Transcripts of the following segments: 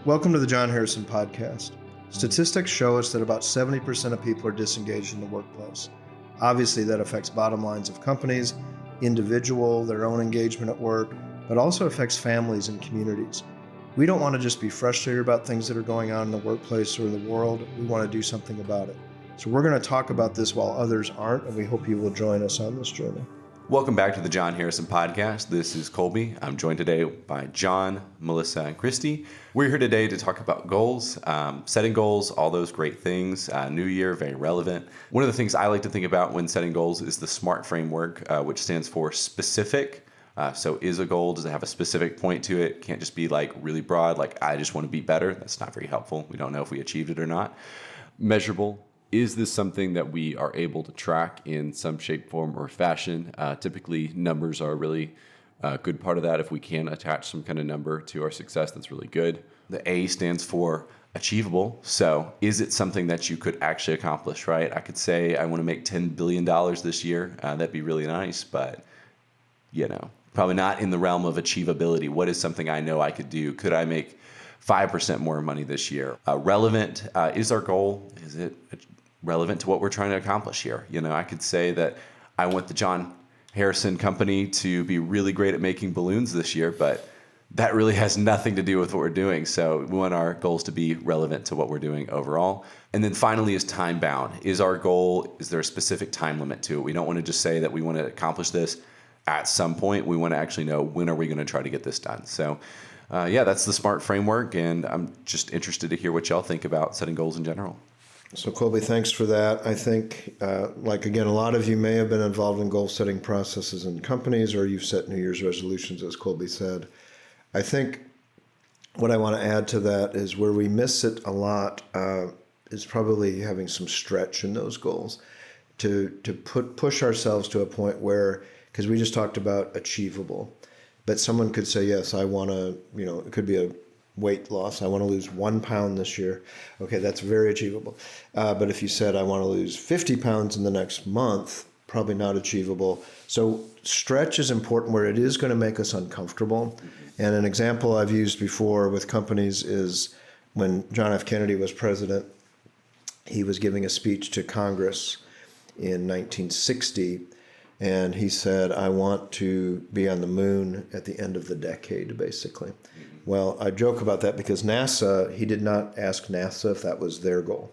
Welcome to the Jon Harrison podcast. Statistics show us that about 70% of people are disengaged in the workplace. Obviously, that affects bottom lines of companies, individual, their own engagement at work, but also affects families and communities. We don't want to just be frustrated about things that are going on in the workplace or in the world. We want to do something about it. So we're going to talk about this while others aren't, and we hope you will join us on this journey. Welcome back to the Jon Harrison podcast. This is Colby. I'm joined today by John, Melissa, and Christy. We're here today to talk about goals, setting goals, all those great things. New year, very relevant. One of the things I like to think about when setting goals is the SMART framework, which stands for specific. So is a goal, does it have a specific point to it? Can't just be like really broad, like I just want to be better. That's not very helpful. We don't know if we achieved it or not. Measurable. Is this something that we are able to track in some shape, form, or fashion? Typically, numbers are a really good part of that. If we can attach some kind of number to our success, that's really good. The A stands for achievable. So is it something that you could actually accomplish, right? I could say I want to make $10 billion this year. That'd be really nice, but, probably not in the realm of achievability. What is something I know I could do? Could I make 5% more money this year? Relevant is our goal. Is it relevant to what we're trying to accomplish here? I could say that I want the Jon Harrison company to be really great at making balloons this year, but that really has nothing to do with what we're doing. So we want our goals to be relevant to what we're doing overall. And then finally is time bound. Is our goal, is there a specific time limit to it? We don't want to just say that we want to accomplish this at some point. We want to actually know, when are we going to try to get this done? So that's the SMART framework, and I'm just interested to hear what y'all think about setting goals in general. So Colby, thanks for that. I think, again, a lot of you may have been involved in goal-setting processes in companies, or you've set New Year's resolutions, as Colby said. I think what I want to add to that is where we miss it a lot is probably having some stretch in those goals to push ourselves to a point where, because we just talked about achievable, but someone could say, yes, I want to, it could be a weight loss. I want to lose 1 pound this year. Okay, that's very achievable. But if you said, I want to lose 50 pounds in the next month, probably not achievable. So stretch is important where it is going to make us uncomfortable. And an example I've used before with companies is when John F. Kennedy was president, he was giving a speech to Congress in 1960. And he said, I want to be on the moon at the end of the decade, basically. Well, I joke about that because NASA, he did not ask NASA if that was their goal.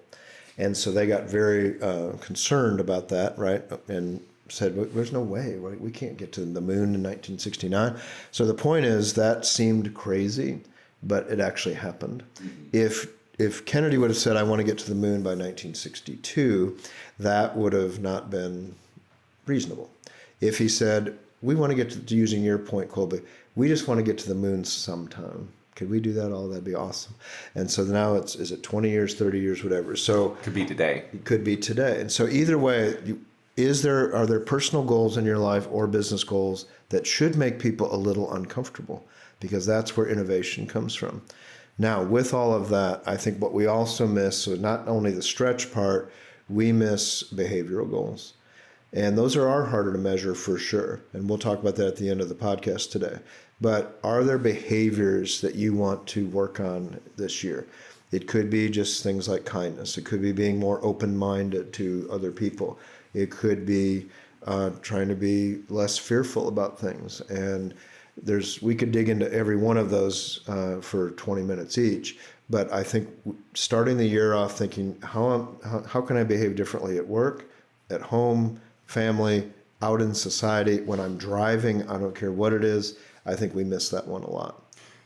And so they got very concerned about that, right? And said, there's no way, right? We can't get to the moon in 1969. So the point is that seemed crazy, but it actually happened. If Kennedy would have said, I want to get to the moon by 1962, that would have not been reasonable. If he said, we want to get to using your point, Colby, we just want to get to the moon sometime. Could we do that all? That'd be awesome. And so now is it 20 years, 30 years, whatever. So could be today. It could be today. And so either way, are there personal goals in your life or business goals that should make people a little uncomfortable? Because that's where innovation comes from. Now, with all of that, I think what we also miss, so not only the stretch part, we miss behavioral goals. And those are harder to measure for sure. And we'll talk about that at the end of the podcast today. But are there behaviors that you want to work on this year? It could be just things like kindness. It could be being more open-minded to other people. It could be trying to be less fearful about things. And we could dig into every one of those for 20 minutes each. But I think starting the year off thinking, how can I behave differently at work, at home, family, out in society, when I'm driving, I don't care what it is, I think we miss that one a lot.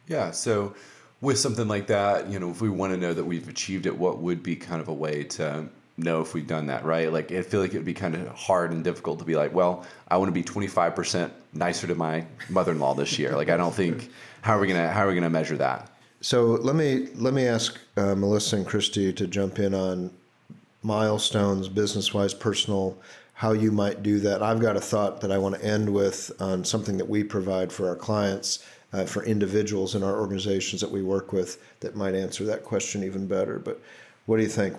Yeah, so with something like that, if we want to know that we've achieved it, what would be kind of a way to know if we've done that, right? Like, I feel like it would be kind of hard and difficult to be like, well, I want to be 25% nicer to my mother-in-law this year. Like, I don't think, how are we gonna measure that? So let me ask Melissa and Christy to jump in on milestones, business-wise, personal, how you might do that. I've got a thought that I want to end with on something that we provide for our clients, for individuals in our organizations that we work with that might answer that question even better. But what do you think?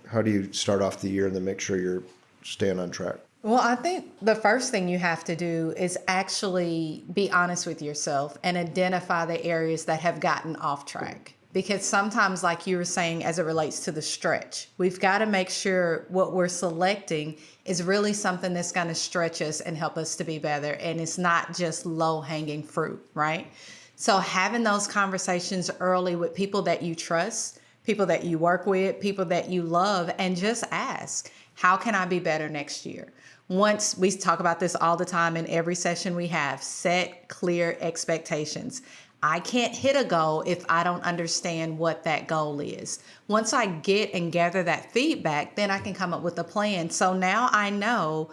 How do you start off the year and then make sure you're staying on track? Well, I think the first thing you have to do is actually be honest with yourself and identify the areas that have gotten off track. Because sometimes, like you were saying, as it relates to the stretch, we've got to make sure what we're selecting is really something that's going to stretch us and help us to be better. And it's not just low hanging fruit, right? So, having those conversations early with people that you trust, people that you work with, people that you love, and just ask, how can I be better next year? Once we talk about this all the time in every session we have, set clear expectations. I can't hit a goal if I don't understand what that goal is. Once I get and gather that feedback, then I can come up with a plan. So now I know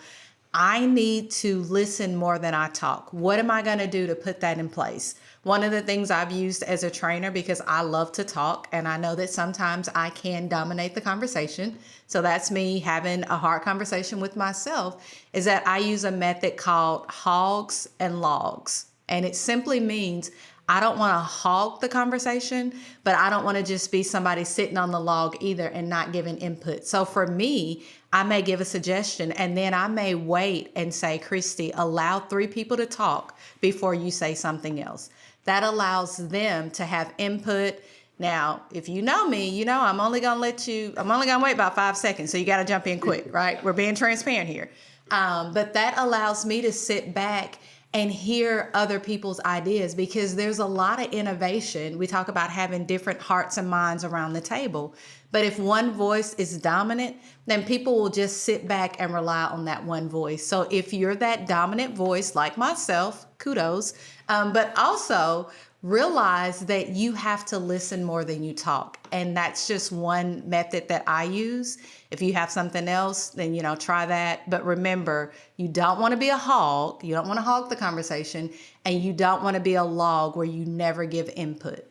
I need to listen more than I talk. What am I going to do to put that in place? One of the things I've used as a trainer, because I love to talk and I know that sometimes I can dominate the conversation. So that's me having a hard conversation with myself, is that I use a method called hogs and logs. And it simply means I don't want to hog the conversation, but I don't want to just be somebody sitting on the log either and not giving input. So for me, I may give a suggestion and then I may wait and say, Christy, allow 3 people to talk before you say something else. That allows them to have input. Now, if you know me, you know I'm only going to wait about 5 seconds. So you got to jump in quick, right? We're being transparent here. But that allows me to sit back and hear other people's ideas, because there's a lot of innovation. We talk about having different hearts and minds around the table. But if one voice is dominant, then people will just sit back and rely on that one voice. So if you're that dominant voice, like myself, kudos, but also realize that you have to listen more than you talk. And that's just one method that I use. If you have something else, then, try that. But remember, you don't want to be a hog. You don't want to hog the conversation. And you don't want to be a log where you never give input.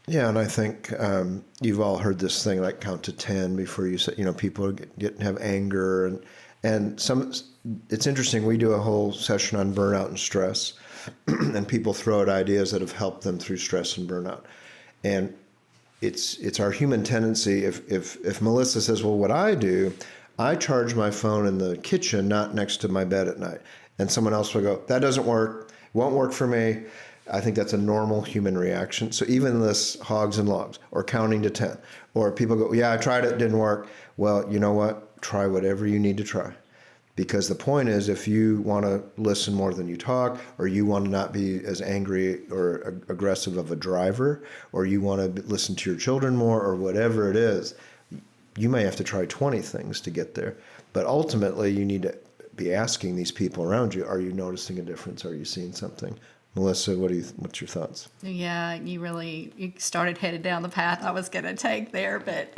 Yeah, and I think you've all heard this thing, like count to 10 before you say, people have anger. And it's interesting, we do a whole session on burnout and stress, and people throw out ideas that have helped them through stress and burnout. And it's our human tendency, if Melissa says, well, what I do, I charge my phone in the kitchen, not next to my bed at night. And someone else will go, that doesn't work, it won't work for me. I think that's a normal human reaction. So even this hogs and logs, or counting to 10, or people go, yeah, I tried it, didn't work. Well, you know what? Try whatever you need to try. Because the point is, if you want to listen more than you talk, or you want to not be as angry or aggressive of a driver, or you want to listen to your children more, or whatever it is, you may have to try 20 things to get there. But ultimately, you need to be asking these people around you, are you noticing a difference? Are you seeing something? Melissa, what's your thoughts? Yeah, you started headed down the path I was going to take there. But,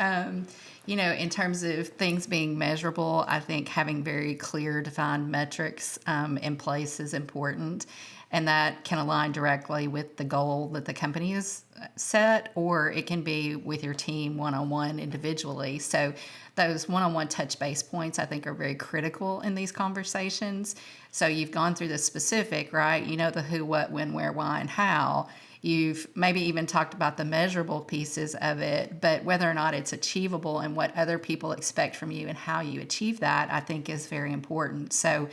in terms of things being measurable, I think having very clear, defined metrics in place is important. And that can align directly with the goal that the company has set, or it can be with your team one-on-one individually. So those one-on-one touch base points, I think, are very critical in these conversations. So you've gone through the specific, right? You know the who, what, when, where, why, and how. You've maybe even talked about the measurable pieces of it, but whether or not it's achievable and what other people expect from you and how you achieve that, I think is very important. So,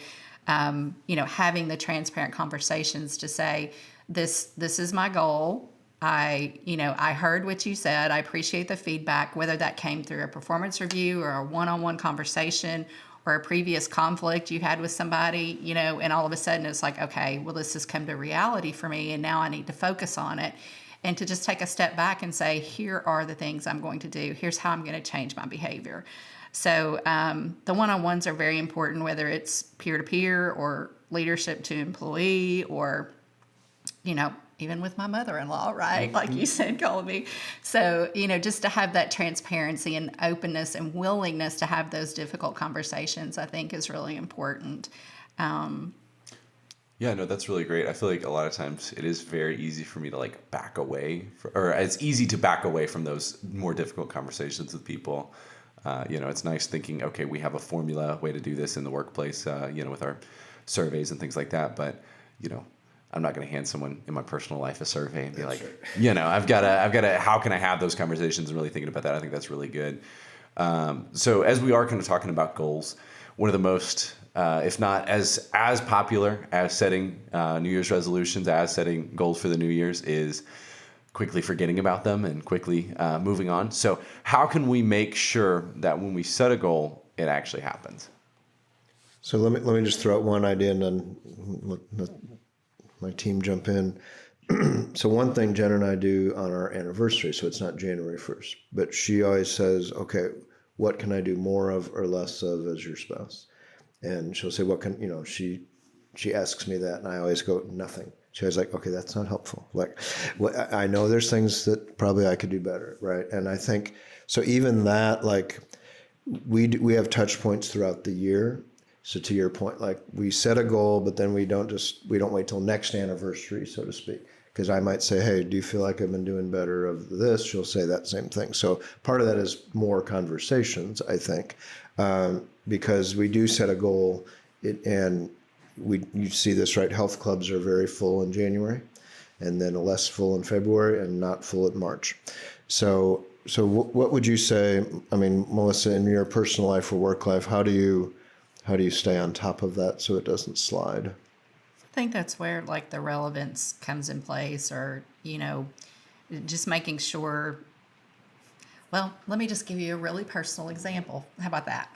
having the transparent conversations to say, this is my goal. I heard what you said. I appreciate the feedback, whether that came through a performance review or a one-on-one conversation or a previous conflict you had with somebody, and all of a sudden it's like, okay, well, this has come to reality for me and now I need to focus on it. And to just take a step back and say, here are the things I'm going to do. Here's how I'm going to change my behavior. So the one-on-ones are very important, whether it's peer-to-peer or leadership to employee or, even with my mother-in-law, right? Like you said, Colby. So, just to have that transparency and openness and willingness to have those difficult conversations, I think is really important. Yeah, no, that's really great. I feel like a lot of times it is very easy for me to back away, or it's easy to back away from those more difficult conversations with people. It's nice thinking, okay, we have a formula way to do this in the workplace, with our surveys and things like that. But, I'm not going to hand someone in my personal life a survey and be that's like, right. I've got to, how can I have those conversations and really thinking about that? I think that's really good. So as we are kind of talking about goals, one of the most if not as popular as setting New Year's resolutions, as setting goals for the New Year's, is quickly forgetting about them and quickly moving on. So how can we make sure that when we set a goal, it actually happens? So let me just throw out one idea and then let my team jump in. So one thing Jen and I do on our anniversary, so it's not January 1st, but she always says, okay, what can I do more of or less of as your spouse? And she'll say, what can, she asks me that and I always go, nothing. She was like, okay, that's not helpful. Like, I know there's things that probably I could do better, right? And I think, so even that, like, we have touch points throughout the year. So to your point, like we set a goal, but then we don't wait till next anniversary, so to speak. Because I might say, hey, do you feel like I've been doing better of this? She'll say that same thing. So part of that is more conversations, I think, because we do set a goal, and you see this, right? Health clubs are very full in January, and then less full in February, and not full in March. So what would you say? I mean, Melissa, in your personal life or work life, how do you stay on top of that so it doesn't slide? I think that's where like the relevance comes in place, or just making sure. Well, let me just give you a really personal example. How about that?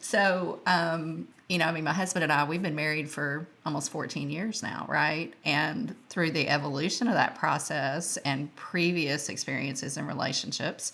So, my husband and I, we've been married for almost 14 years now, right? And through the evolution of that process and previous experiences in relationships,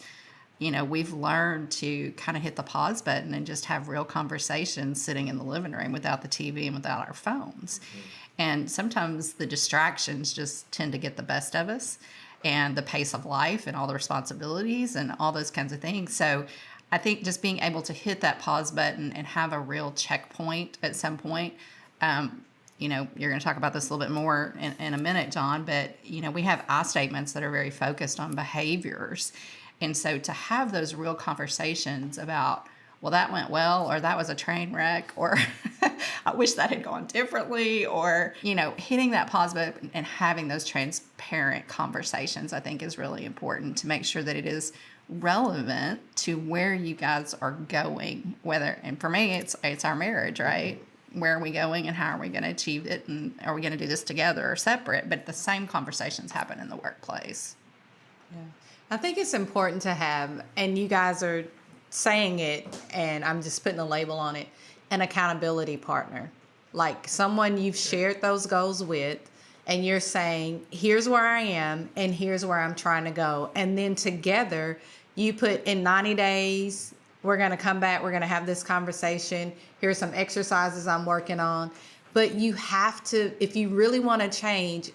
we've learned to kind of hit the pause button and just have real conversations sitting in the living room without the TV and without our phones. Mm-hmm. And sometimes the distractions just tend to get the best of us, and the pace of life and all the responsibilities and all those kinds of things. So I think just being able to hit that pause button and have a real checkpoint at some point. You're going to talk about this a little bit more in a minute, John, but, we have I statements that are very focused on behaviors. And so to have those real conversations about, well, that went well, or that was a train wreck, or I wish that had gone differently, or, hitting that pause button and having those transparent conversations, I think is really important to make sure that it is relevant to where you guys are going, and for me, it's our marriage, right? Where are we going and how are we going to achieve it? And are we going to do this together or separate? But the same conversations happen in the workplace. Yeah. I think it's important to have, and you guys are saying it, and I'm just putting a label on it, an accountability partner. Like someone you've shared those goals with, and you're saying, here's where I am, and here's where I'm trying to go. And then together, you put in 90 days, we're going to come back, we're going to have this conversation. Here's some exercises I'm working on. But you have to, if you really want to change,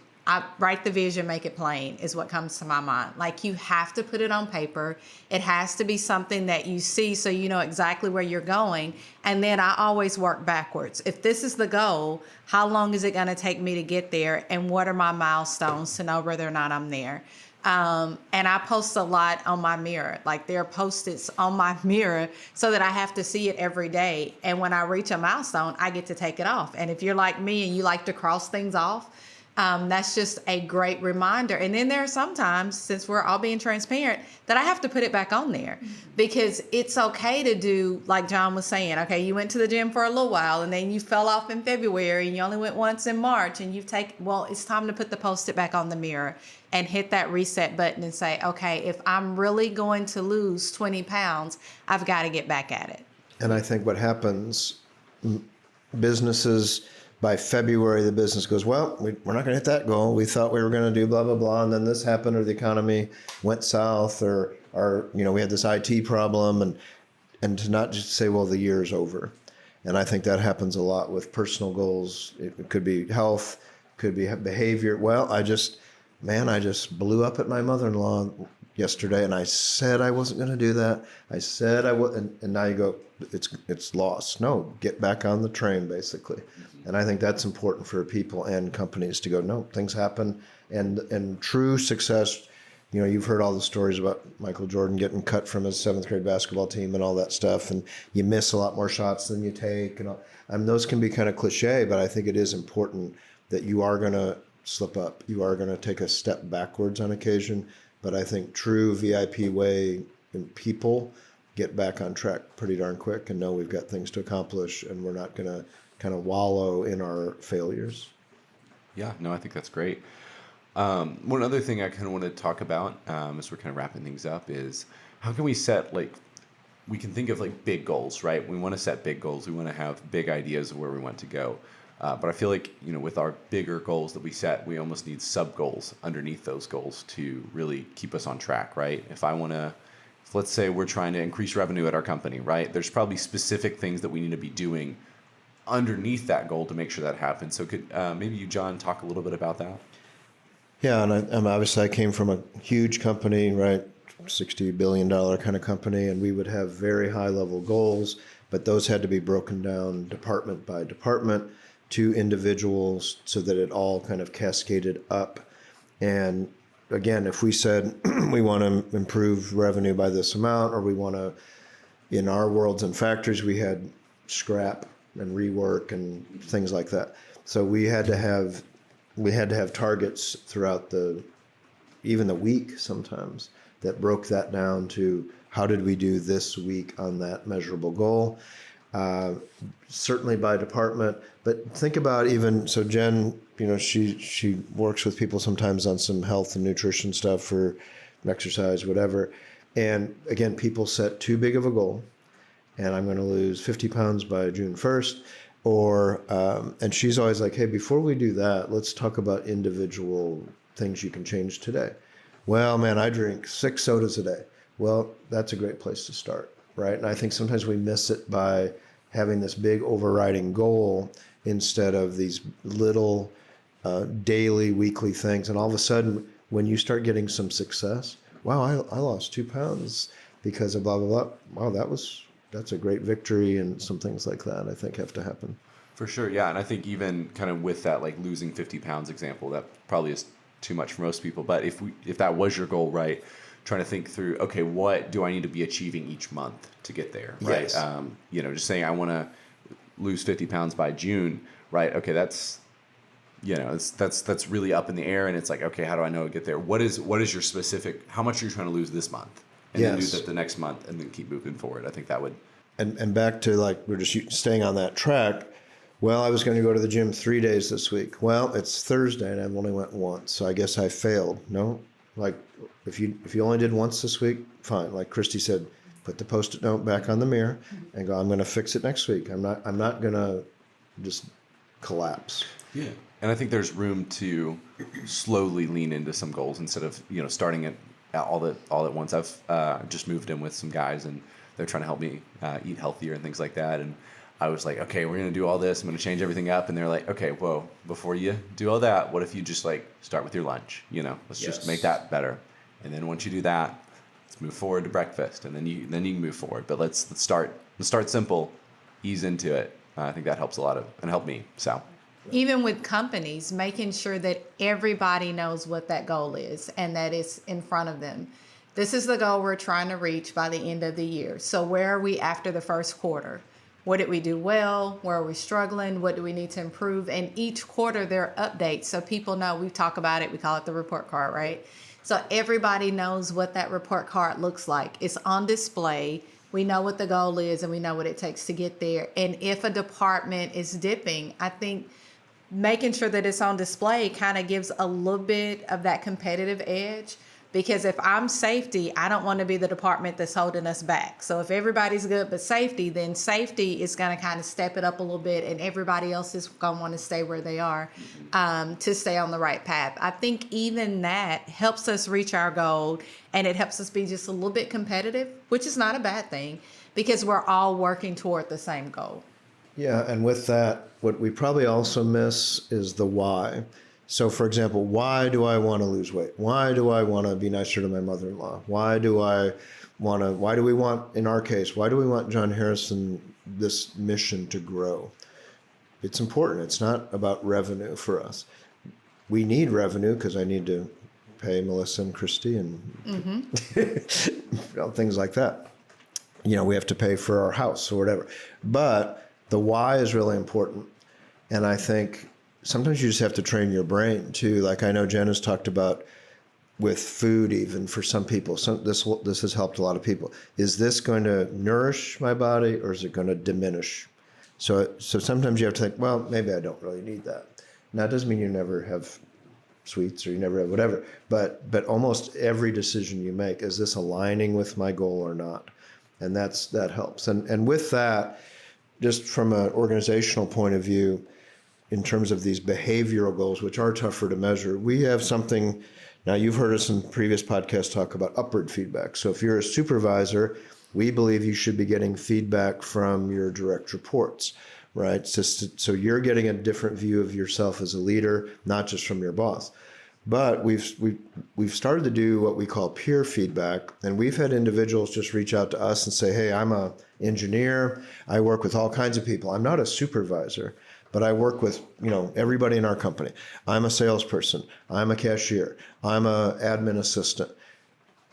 write the vision, make it plain is what comes to my mind. Like you have to put it on paper. It has to be something that you see so you know exactly where you're going. And then I always work backwards. If this is the goal, how long is it going to take me to get there? And what are my milestones to know whether or not I'm there? And I post a lot on my mirror. Like there are Post-its on my mirror so that I have to see it every day. And when I reach a milestone, I get to take it off. And if you're like me and you like to cross things off, that's just a great reminder. And then there are sometimes, since we're all being transparent, that I have to put it back on there because it's okay to do, like John was saying, okay, you went to the gym for a little while and then you fell off in February and you only went once in March and it's time to put the Post-it back on the mirror and hit that reset button and say, okay, if I'm really going to lose 20 pounds, I've got to get back at it. And I think what happens, businesses, by February, the business goes, well, we're not going to hit that goal. We thought we were going to do blah, blah, blah. And then this happened, or the economy went south, or we had this IT problem. And to not just say, well, the year's over. And I think that happens a lot with personal goals. It could be health, could be behavior. Well, I just blew up at my mother-in-law yesterday, and I said I wasn't going to do that. I said I would, and now you go, it's lost. No, get back on the train, basically. And I think that's important for people and companies to go, no, things happen. And true success, you've heard all the stories about Michael Jordan getting cut from his 7th grade basketball team and all that stuff. And you miss a lot more shots than you take. And those can be kind of cliche, but I think it is important that you are going to slip up. You are going to take a step backwards on occasion. But I think true VIP way in people get back on track pretty darn quick and know we've got things to accomplish and we're not going to kind of wallow in our failures. Yeah, no, I think that's great. One other thing I kind of want to talk about as we're kind of wrapping things up is how can we set we can think of big goals, right? We want to set big goals. We want to have big ideas of where we want to go. But I feel like, with our bigger goals that we set, we almost need sub goals underneath those goals to really keep us on track, right? If let's say we're trying to increase revenue at our company, right? There's probably specific things that we need to be doing underneath that goal to make sure that happens. So could maybe you, John, talk a little bit about that? Yeah, and obviously I came from a huge company, right? $60 billion kind of company, and we would have very high level goals, but those had to be broken down department by department to individuals so that it all kind of cascaded up. And again, if we said we want to improve revenue by this amount, or we want to, in our worlds and factories, we had scrap and rework and things like that. So we had to have targets throughout even the week sometimes that broke that down to how did we do this week on that measurable goal. Certainly by department, but think about so Jen, she works with people sometimes on some health and nutrition stuff for exercise, whatever. And again, people set too big of a goal, and I'm going to lose 50 pounds by June 1st. And she's always like, hey, before we do that, let's talk about individual things you can change today. Well, man, I drink 6 sodas a day. Well, that's a great place to start, right? And I think sometimes we miss it by having this big overriding goal instead of these little daily, weekly things. And all of a sudden, when you start getting some success, wow, I lost 2 pounds because of blah, blah, blah. Wow, that's a great victory, and some things like that I think have to happen. For sure, yeah. And I think even kind of with that losing 50 pounds example, that probably is too much for most people. But if that was your goal, right, trying to think through, okay, what do I need to be achieving each month to get there, right? Yes. Just saying I want to lose 50 pounds by June, right? Okay, that's really up in the air, and it's like, okay, how do I know to get there? What is your specific? How much are you trying to lose this month? And then do that the next month, and then keep moving forward. I think that would. And back to we're just staying on that track. Well, I was going to go to the gym 3 days this week. Well, it's Thursday and I've only went once, so I guess I failed. No, if you only did once this week, fine. Like Christy said, put the Post-it note back on the mirror and go, I'm going to fix it next week. I'm not going to just collapse. Yeah. And I think there's room to slowly lean into some goals instead of, starting it all at once. I've just moved in with some guys, and they're trying to help me eat healthier and things like that. And I was like, okay, we're going to do all this. I'm going to change everything up. And they're like, okay, whoa, before you do all that, what if you just start with your lunch? Let's just make that better. And then once you do that, let's move forward to breakfast, and then you can move forward. But let's start simple, ease into it. I think that helps a lot and helped me. So. Even with companies, making sure that everybody knows what that goal is and that it's in front of them. This is the goal we're trying to reach by the end of the year. So where are we after the first quarter? What did we do well? Where are we struggling? What do we need to improve? And each quarter there are updates so people know. We talk about it. We call it the report card, right? So everybody knows what that report card looks like. It's on display. We know what the goal is, and we know what it takes to get there. And if a department is dipping, I think making sure that it's on display kind of gives a little bit of that competitive edge, because if I'm safety, I don't want to be the department that's holding us back. So if everybody's good but safety, then safety is going to kind of step it up a little bit, and everybody else is going to want to stay where they are to stay on the right path. I think even that helps us reach our goal, and it helps us be just a little bit competitive, which is not a bad thing, because we're all working toward the same goal. Yeah, and with that, what we probably also miss is the why. So, for example, why do I want to lose weight? Why do I want to be nicer to my mother-in-law? Why do we want, in our case, why do we want Jon Harrison, this mission to grow? It's important. It's not about revenue for us. We need revenue because I need to pay Melissa and Christy and things like that. We have to pay for our house or whatever. But the why is really important. And I think sometimes you just have to train your brain too. Like I know Jen has talked about with food, even for some people. This has helped a lot of people. Is this going to nourish my body, or is it going to diminish? So sometimes you have to think, well, maybe I don't really need that. Now, it doesn't mean you never have sweets or you never have whatever, but almost every decision you make, is this aligning with my goal or not? And that helps. And with that, just from an organizational point of view, in terms of these behavioral goals, which are tougher to measure, we have something. Now, you've heard us in previous podcasts talk about upward feedback. So if you're a supervisor, we believe you should be getting feedback from your direct reports, right? So you're getting a different view of yourself as a leader, not just from your boss. But we've started to do what we call peer feedback, and we've had individuals just reach out to us and say, hey, I'm an engineer. I work with all kinds of people. I'm not a supervisor, but I work with, everybody in our company. I'm a salesperson. I'm a cashier. I'm an admin assistant.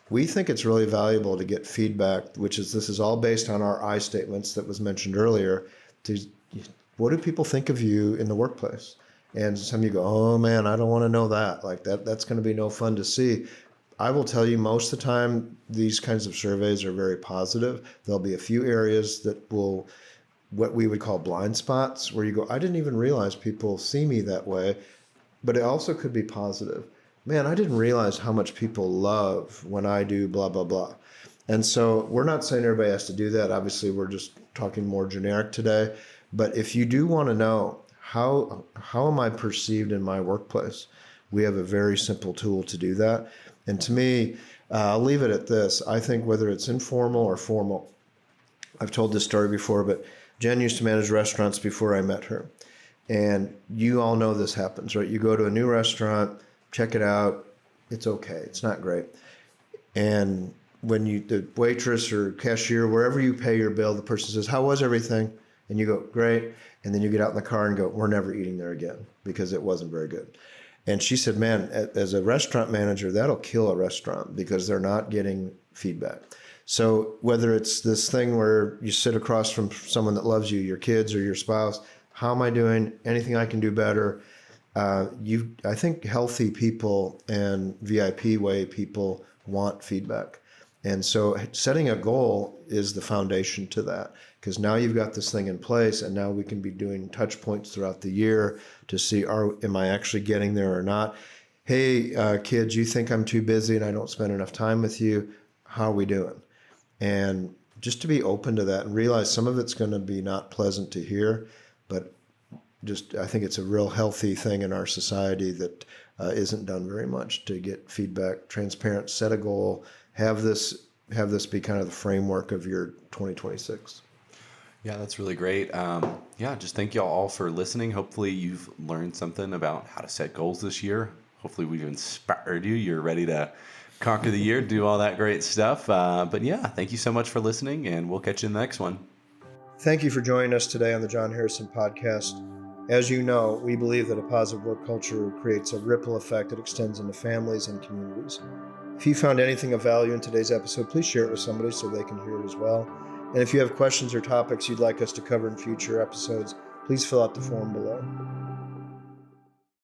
We think it's really valuable to get feedback, this is all based on our I statements that was mentioned earlier. What do people think of you in the workplace? And some of you go, oh man, I don't want to know that. Like that's going to be no fun to see. I will tell you, most of the time, these kinds of surveys are very positive. There'll be a few areas that will, what we would call blind spots, where you go, I didn't even realize people see me that way. But it also could be positive. Man, I didn't realize how much people love when I do blah, blah, blah. And so we're not saying everybody has to do that. Obviously, we're just talking more generic today. But if you do want to know, how am I perceived in my workplace? We have a very simple tool to do that. And to me, I'll leave it at this. I think whether it's informal or formal, I've told this story before, but Jen used to manage restaurants before I met her. And you all know this happens, right? You go to a new restaurant, check it out. It's okay. It's not great. And when the waitress or cashier, wherever you pay your bill, the person says, how was everything? And you go, great. And then you get out in the car and go, we're never eating there again because it wasn't very good. And she said, man, as a restaurant manager, that'll kill a restaurant because they're not getting feedback. So whether it's this thing where you sit across from someone that loves you, your kids or your spouse, how am I doing? Anything I can do better? I think healthy people and VIP way people want feedback. And so setting a goal is the foundation to that, because now you've got this thing in place, and now we can be doing touch points throughout the year to see, am I actually getting there or not? Hey, kids, you think I'm too busy and I don't spend enough time with you. How are we doing? And just to be open to that and realize some of it's going to be not pleasant to hear, but I think it's a real healthy thing in our society that isn't done very much, to get feedback, transparent, set a goal, have this be kind of the framework of your 2026. Yeah, that's really great. Just thank you all for listening. Hopefully you've learned something about how to set goals this year. Hopefully we've inspired you. You're ready to conquer the year, do all that great stuff. Thank you so much for listening, and we'll catch you in the next one. Thank you for joining us today on the Jon Harrison podcast. As you know, we believe that a positive work culture creates a ripple effect that extends into families and communities. If you found anything of value in today's episode, please share it with somebody so they can hear it as well. And if you have questions or topics you'd like us to cover in future episodes, please fill out the form below.